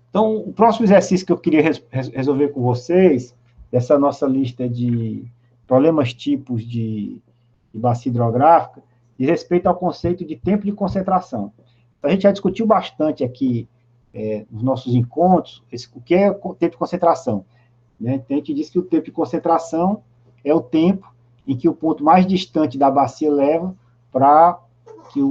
Então, o próximo exercício que eu queria resolver com vocês, dessa nossa lista de problemas tipos de bacia hidrográfica, diz respeito ao conceito de tempo de concentração. Então, a gente já discutiu bastante aqui nos nossos encontros o que é o tempo de concentração. Né? Então, a gente diz que o tempo de concentração é o tempo em que o ponto mais distante da bacia leva para que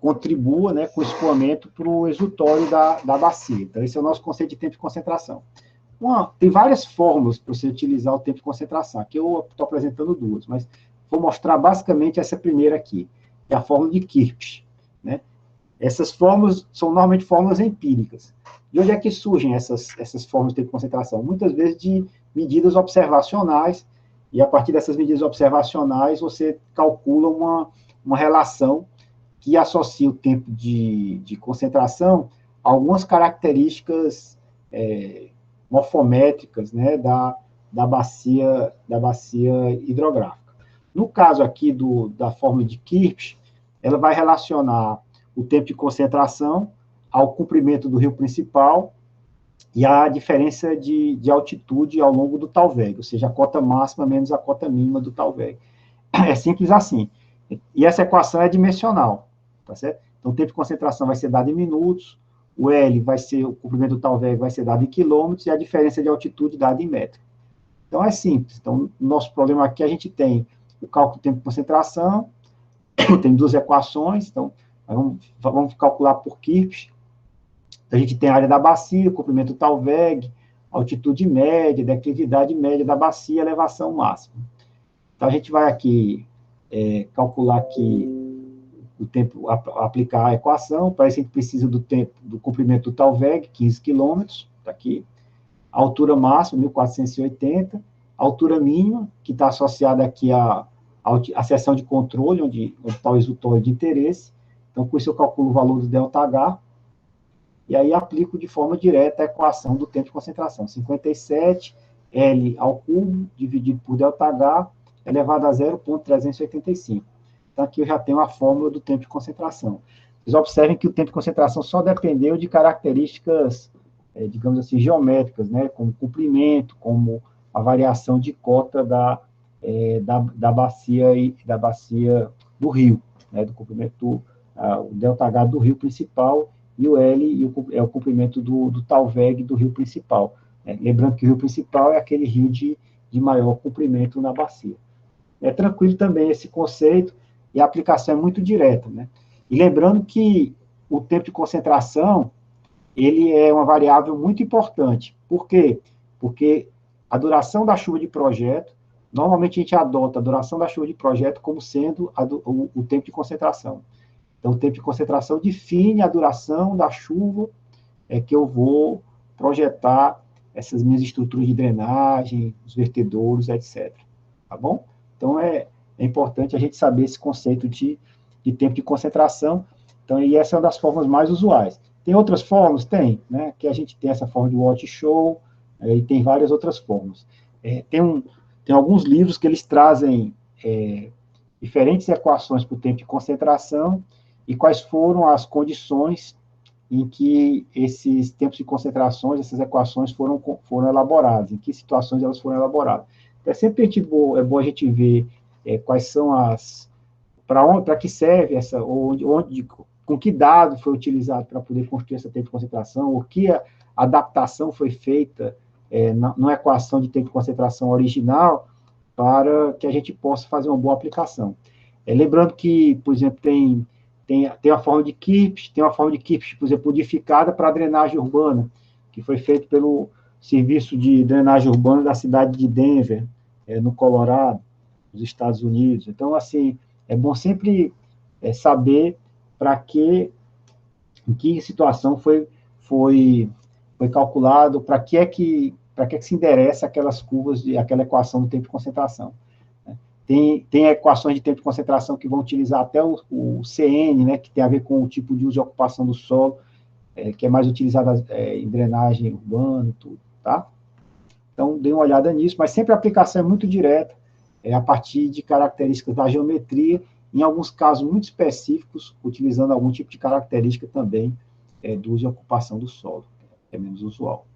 contribua, né, com o escoamento para o exutório da bacia. Então, esse é o nosso conceito de tempo de concentração. Tem várias fórmulas para você utilizar o tempo de concentração. Aqui eu estou apresentando duas, mas vou mostrar basicamente essa primeira aqui, que é a fórmula de Kirchhoff. Né? Essas fórmulas são normalmente fórmulas empíricas. De onde é que surgem essas fórmulas de tempo de concentração? Muitas vezes de medidas observacionais, e a partir dessas medidas observacionais você calcula uma relação que associa o tempo de concentração a algumas características morfométricas, né, da bacia hidrográfica. No caso aqui da fórmula de Kirchhoff, ela vai relacionar o tempo de concentração ao comprimento do rio principal e a diferença de altitude ao longo do Talweg, ou seja, a cota máxima menos a cota mínima do Talweg. É simples assim. E essa equação é dimensional, tá certo? Então, o tempo de concentração vai ser dado em minutos, o L vai ser, o comprimento do Talweg vai ser dado em quilômetros, e a diferença de altitude dada em metro. Então, é simples. Então, no nosso problema aqui, a gente tem o cálculo do tempo de concentração, tem duas equações, então, vamos calcular por Kirchhoff. Então, a gente tem a área da bacia, o comprimento do Talweg, altitude média, declividade média da bacia, elevação máxima. Então, a gente vai aqui calcular aqui o tempo, aplicar a equação. Para isso a gente precisa do tempo do comprimento do Talweg, 15 km, está aqui. A altura máxima, 1480. A altura mínima, que está associada aqui à seção de controle, onde está o exutório de interesse. Então, com isso eu calculo o valor do ΔH, e aí aplico de forma direta a equação do tempo de concentração. 57 L ao cubo, dividido por ΔH, elevado a 0,385. Então, aqui eu já tenho a fórmula do tempo de concentração. Vocês observem que o tempo de concentração só dependeu de características, digamos assim, geométricas, né? Como comprimento, como a variação de cota da bacia do rio, né? Do comprimento, o ΔH do rio principal, e o L é o comprimento do Talweg do rio principal. Né? Lembrando que o rio principal é aquele rio de maior comprimento na bacia. É tranquilo também esse conceito, e a aplicação é muito direta, né? E lembrando que o tempo de concentração, ele é uma variável muito importante. Por quê? Porque a duração da chuva de projeto, normalmente a gente adota a duração da chuva de projeto como sendo o tempo de concentração. Então, o tempo de concentração define a duração da chuva que eu vou projetar essas minhas estruturas de drenagem, os vertedouros, etc. Tá bom? Então, é importante a gente saber esse conceito de tempo de concentração. Então, e essa é uma das formas mais usuais. Tem outras formas? Tem, né? Que a gente tem essa forma de Watt-Show, e tem várias outras formas. Tem alguns livros que eles trazem diferentes equações para o tempo de concentração e quais foram as condições em que esses tempos de concentrações, essas equações foram elaboradas, em que situações elas foram elaboradas. Então, é sempre bom a gente ver quais são para que serve essa, com que dado foi utilizado para poder construir esse tempo de concentração, ou que adaptação foi feita na equação de tempo de concentração original, para que a gente possa fazer uma boa aplicação. Lembrando que, por exemplo, tem a forma de Kirchhoff, por exemplo, modificada para a drenagem urbana, que foi feito pelo Serviço de Drenagem Urbana da cidade de Denver, no Colorado, nos Estados Unidos. Então, assim, é bom sempre saber em que situação foi calculado, para que é que se endereça aquelas curvas, aquela equação do tempo de concentração. Tem equações de tempo de concentração que vão utilizar até o CN, né, que tem a ver com o tipo de uso e ocupação do solo, que é mais utilizado em drenagem urbana e tudo, tá? Então, dê uma olhada nisso, mas sempre a aplicação é muito direta, a partir de características da geometria, em alguns casos muito específicos, utilizando algum tipo de característica também reduzem a ocupação do solo, é menos usual.